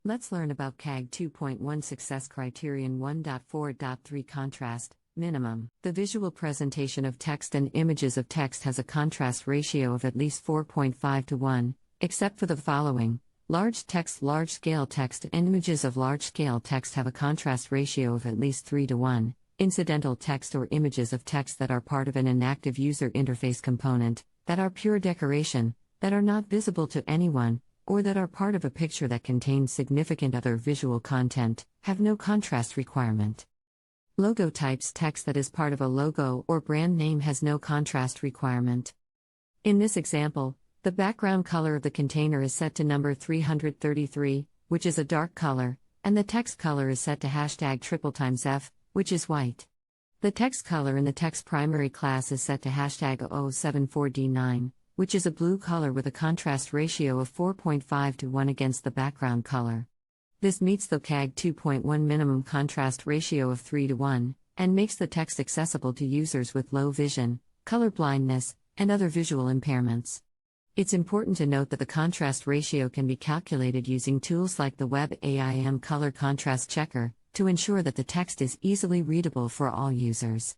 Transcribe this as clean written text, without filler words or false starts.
Let's learn about WCAG 2.1 Success Criterion 1.4.3 Contrast, Minimum. The visual presentation of text and images of text has a contrast ratio of at least 4.5 to 1, except for the following. Large text, large-scale text, and images of large-scale text have a contrast ratio of at least 3 to 1. Incidental text or images of text that are part of an inactive user interface component, that are pure decoration, that are not visible to anyone, or that are part of a picture that contains significant other visual content, have no contrast requirement. Logo types, text that is part of a logo or brand name has no contrast requirement. In this example, the background color of the container is set to number 333, which is a dark color, and the text color is set to #F, which is white. The text color in the text primary class is set to #074D9, which is a blue color with a contrast ratio of 4.5 to 1 against the background color. This meets the WCAG 2.1 minimum contrast ratio of 3 to 1, and makes the text accessible to users with low vision, color blindness, and other visual impairments. It's important to note that the contrast ratio can be calculated using tools like the WebAIM Color Contrast Checker, to ensure that the text is easily readable for all users.